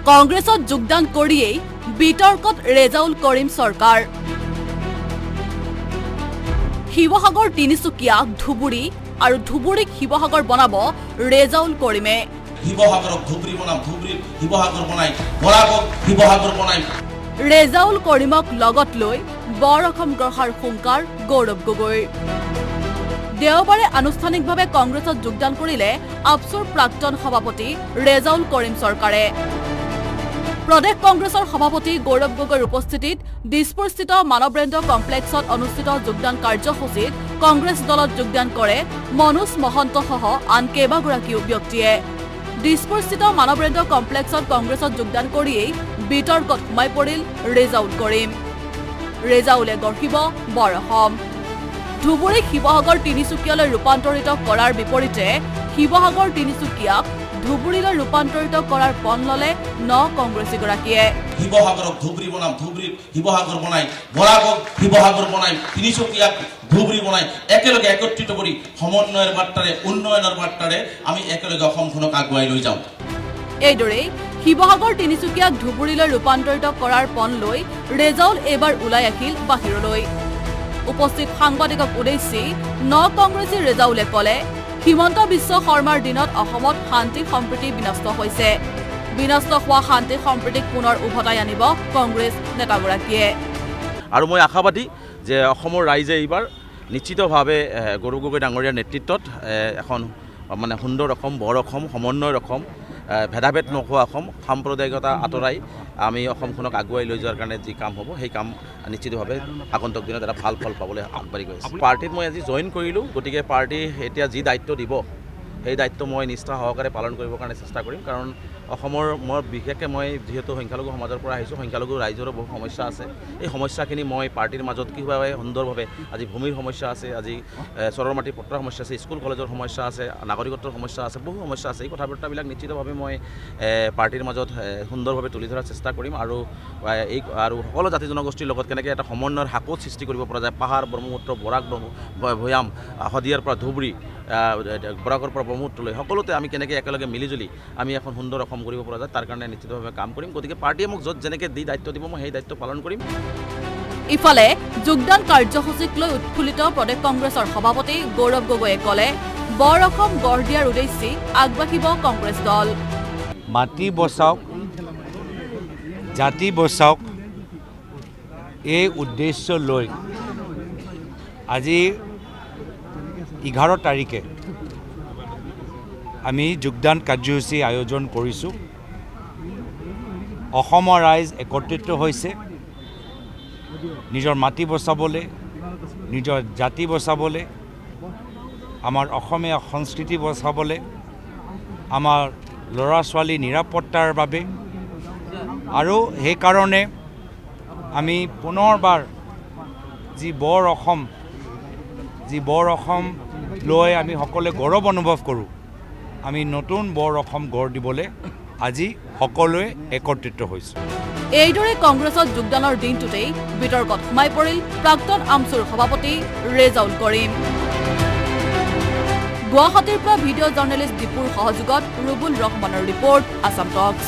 কংগ্ৰেছত যোগদান কৰিয়েই বিতৰ্কত ৰেজাউল কৰিম চৰকাৰ। শিৱসাগৰ তিনিচুকীয়াক ধুবুৰী আৰু ধুবুৰীক শিৱসাগৰ বনাব ৰেজাউল কৰিমে। শিৱসাগৰক ধুবুৰী বনাম, ধুবুৰীক শিৱসাগৰ বনাই, বৰাকক শিৱসাগৰ বনাই। ৰেজাউল কৰিমক লগত লৈ বৰ অসম গঢ়াৰ হুংকাৰ গৌৰৱ গগৈৰ। দেওবাৰে আনুষ্ঠানিকভাৱে কংগ্ৰেছত যোগদান কৰিলে আপচুৰ প্ৰাক্তন সভাপতি ৰেজাউল কৰিম চৰকাৰে। প্ৰদেশ কংগ্ৰেছৰ সভাপতি গৌৰৱ গগৈৰ উপস্থিতিত দিছপুৰস্থিত মানৱেন্দ্ৰ কমপ্লেক্সত অনুষ্ঠিত যোগদান কাৰ্যসূচীত কংগ্ৰেছ দলত যোগদান কৰে মনোজ মহন্তসহ আন কেইবাগৰাকীও ব্যক্তিয়ে। দিছপুৰস্থিত মানৱেন্দ্ৰ কমপ্লেক্সত কংগ্ৰেছত যোগদান কৰিয়েই বিতৰ্কত সোমাই পৰিল ৰেজাউল কৰিম। ৰেজাউলে গঢ়িব বৰ অসম। ধুবুৰীক শিৱসাগৰ তিনিচুকীয়ালৈ ৰূপান্তৰিত কৰাৰ বিপৰীতে শিৱসাগৰ তিনিচুকীয়াক ধুবুৰীলৈ ৰূপান্তৰিত কৰাৰ পণ ল'লে কংগ্ৰেছীগৰাকীয়ে। শিৱসাগৰক ধুবুৰী বনাম, ধুবুৰীক শিৱসাগৰ বনাই, বৰাকক শিৱসাগৰ বনাই, তিনিচুকীয়াক ধুবুৰী বনাই একেলগে একত্ৰিত কৰি সমন্বয়ৰ বাৰ্তাৰে, উন্নয়নৰ বাৰ্তাৰে আমি একেলগে অসমখনক আগুৱাই লৈ যাওঁ। এইদৰেই শিৱসাগৰ তিনিচুকীয়াক ধুবুৰীলৈ ৰূপান্তৰিত কৰাৰ পণ লৈ ৰেজাউল এইবাৰ ওলাই আহিল বাহিৰলৈ। উপস্থিত সাংবাদিকক উদ্দেশ্যি কংগ্ৰেছী ৰেজাউলে ক'লে, হিমন্ত বিশ্ব শৰ্মাৰ দিনত অসমত শান্তি সম্প্ৰীতি বিনষ্ট হৈছে। বিনষ্ট হোৱা শান্তি সম্প্ৰীতিক পুনৰ উভতাই আনিব কংগ্ৰেছ নেতাগৰাকীয়ে। আৰু মই আশাবাদী যে অসমৰ ৰাইজে এইবাৰ নিশ্চিতভাৱে গৌৰৱ গগৈ ডাঙৰীয়াৰ নেতৃত্বত এখন মানে সুন্দৰ অসম, বৰ অসম, সমন্বয়ৰ অসম, ভেদাভেদ নোহোৱা অসম, সাম্প্ৰদায়িকতা আঁতৰাই আমি অসমখনক আগুৱাই লৈ যোৱাৰ কাৰণে যি কাম হ'ব সেই কাম নিশ্চিতভাৱে আগন্তুক দিনত এটা ভাল ফল পাবলৈ আগবাঢ়ি গৈছে। পাৰ্টিত মই আজি জইন কৰিলোঁ, গতিকে পাৰ্টি এতিয়া যি দায়িত্ব দিব সেই দায়িত্ব মই নিষ্ঠা সহকাৰে পালন কৰিবৰ কাৰণে চেষ্টা কৰিম। কাৰণ অসমৰ বিশেষকৈ মই যিহেতু সংখ্যালঘু সমাজৰ পৰা আহিছোঁ, সংখ্যালঘু ৰাইজৰো বহু সমস্যা আছে। এই সমস্যাখিনি মই পাৰ্টিৰ মাজত কিভাৱে সুন্দৰভাৱে, আজি ভূমিৰ সমস্যা আছে, আজি চৰৰ মাটিৰ পট্টাৰ সমস্যা আছে, স্কুল কলেজৰ সমস্যা আছে, নাগৰিকত্বৰ সমস্যা আছে, বহু সমস্যা আছে। এই কথা বাৰ্তাবিলাক নিশ্চিতভাৱে মই পাৰ্টিৰ মাজত সুন্দৰভাৱে তুলি ধৰাৰ চেষ্টা কৰিম আৰু সকলো জাতি জনগোষ্ঠীৰ লগত কেনেকৈ এটা সমন্বয়ৰ হাকোট সৃষ্টি কৰিব পৰা যায়। পাহাৰ, ব্ৰহ্মপুত্ৰ, বৰাক, ভৈয়াম, শদিয়াৰ পৰা ধুবুৰী, বৰাকৰ পৰা ব্ৰহ্মপুত্ৰলৈ সকলোতে আমি কেনেকৈ একেলগে মিলিজুলি আমি এখন সুন্দৰ অসম কৰিব পৰা যায় তাৰ কাৰণে নিশ্চিতভাৱে কাম কৰিম। গতিকে পাৰ্টিয়ে মোক য'ত যেনেকৈ দায়িত্ব দিব মই সেই দায়িত্ব পালন কৰিম। ইফালে যোগদান কাৰ্যসূচীক লৈ উৎফুল্লিত প্ৰদেশ কংগ্ৰেছৰ সভাপতি গৌৰৱ গগৈয়ে ক'লে, বৰ অসম গঢ় দিয়াৰ উদ্দেশ্যে আগবাঢ়িব কংগ্ৰেছ দল। মাটি বচাওক, জাতি বচাওক, এই উদ্দেশ্য লৈ আজি 11 তাৰিখে আমি যোগদান কাৰ্যসূচী আয়োজন কৰিছোঁ। অসমৰ ৰাইজ একত্ৰিত হৈছে নিজৰ মাটি বচাবলৈ, নিজৰ জাতি বচাবলৈ, আমাৰ অসমীয়া সংস্কৃতি বচাবলৈ, আমাৰ ল'ৰা ছোৱালী নিৰাপত্তাৰ বাবে। আৰু সেইকাৰণে আমি পুনৰবাৰ যি বৰ অসম লৈ আমি সকলোৱে গৌৰৱ অনুভৱ কৰোঁ, আমি নতুন বৰ অসম গঢ় দিবলৈ আজি সকলোৱে একত্ৰিত হৈছোঁ। এইদৰে কংগ্ৰেছত যোগদানৰ দিনটোতেই বিতৰ্কত সোমাই পৰিল প্ৰাক্তন আমচুৰ সভাপতি ৰেজাউল কৰিম। গুৱাহাটীৰ পৰা ভিডিঅ' জাৰ্নেলিষ্ট দীপুৰ সহযোগত ৰুবুল ৰহমানৰ ৰিপৰ্ট, আছাম টক্স।